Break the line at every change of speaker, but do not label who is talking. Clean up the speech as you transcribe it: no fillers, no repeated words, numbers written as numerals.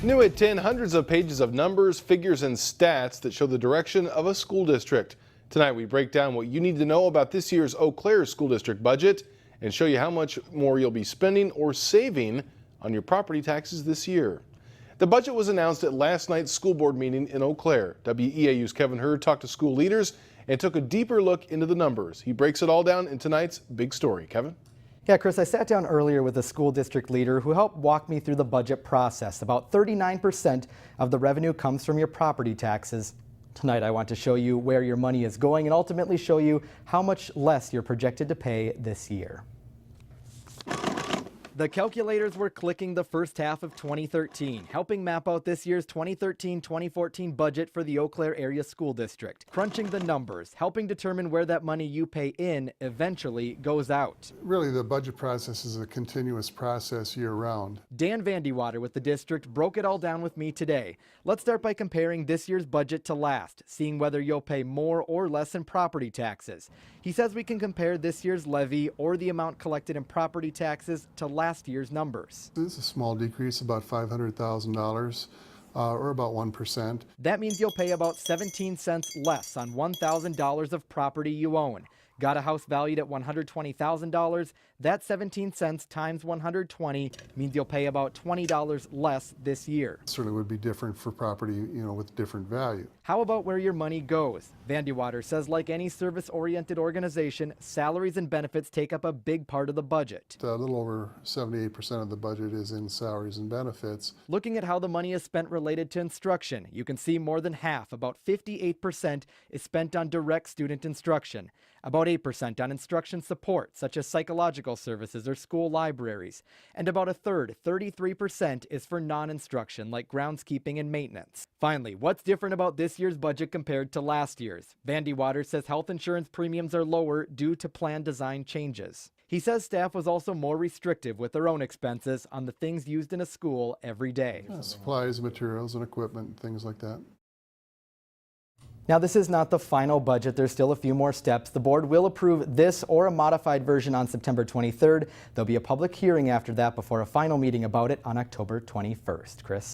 New at 10, hundreds of pages of numbers, figures, and stats that show the direction of a school district. Tonight we break down what you need to know about this year's Eau Claire School District budget and show you how much more you'll be spending or saving on your property taxes this year. The budget was announced at last night's school board meeting in Eau Claire. WEAU's Kevin Hurd talked to school leaders and took a deeper look into the numbers. He breaks it all down in tonight's big story. Kevin?
Yeah, Chris, I sat down earlier with a school district leader who helped walk me through the budget process. About 39% of the revenue comes from your property taxes. Tonight, I want to show you where your money is going and ultimately show you how much less you're projected to pay this year. The calculators were clicking the first half of 2013, helping map out this year's 2013-2014 budget for the Eau Claire Area School District. Crunching the numbers, helping determine where that money you pay in eventually goes out.
Really, the budget process is a continuous process year-round.
Dan Vandewater with the district broke it all down with me today. Let's start by comparing this year's budget to last, seeing whether you'll pay more or less in property taxes. He says we can compare this year's levy or the amount collected in property taxes to last year's numbers.
This is a small decrease, about $500,000, or about 1%.
That means you'll pay about 17 cents less on $1,000 of property you own. Got a house valued at $120,000? That 17 cents times 120 means you'll pay about $20 less this year.
It certainly would be different for property, with different value.
How about where your money goes? Vandewater says like any service-oriented organization, salaries and benefits take up a big part of the budget.
A little over 78% of the budget is in salaries and benefits.
Looking at how the money is spent related to instruction, you can see more than half, about 58%, is spent on direct student instruction. About 8% on instruction support, such as psychological services or school libraries. And about a third, 33%, is for non-instruction, like groundskeeping and maintenance. Finally, what's different about this year's budget compared to last year's? Vandewater says health insurance premiums are lower due to plan design changes. He says staff was also more restrictive with their own expenses on the things used in a school every day.
Supplies, materials, and equipment, things like that.
Now, this is not the final budget. There's still a few more steps. The board will approve this or a modified version on September 23rd. There'll be a public hearing after that before a final meeting about it on October 21st. Chris?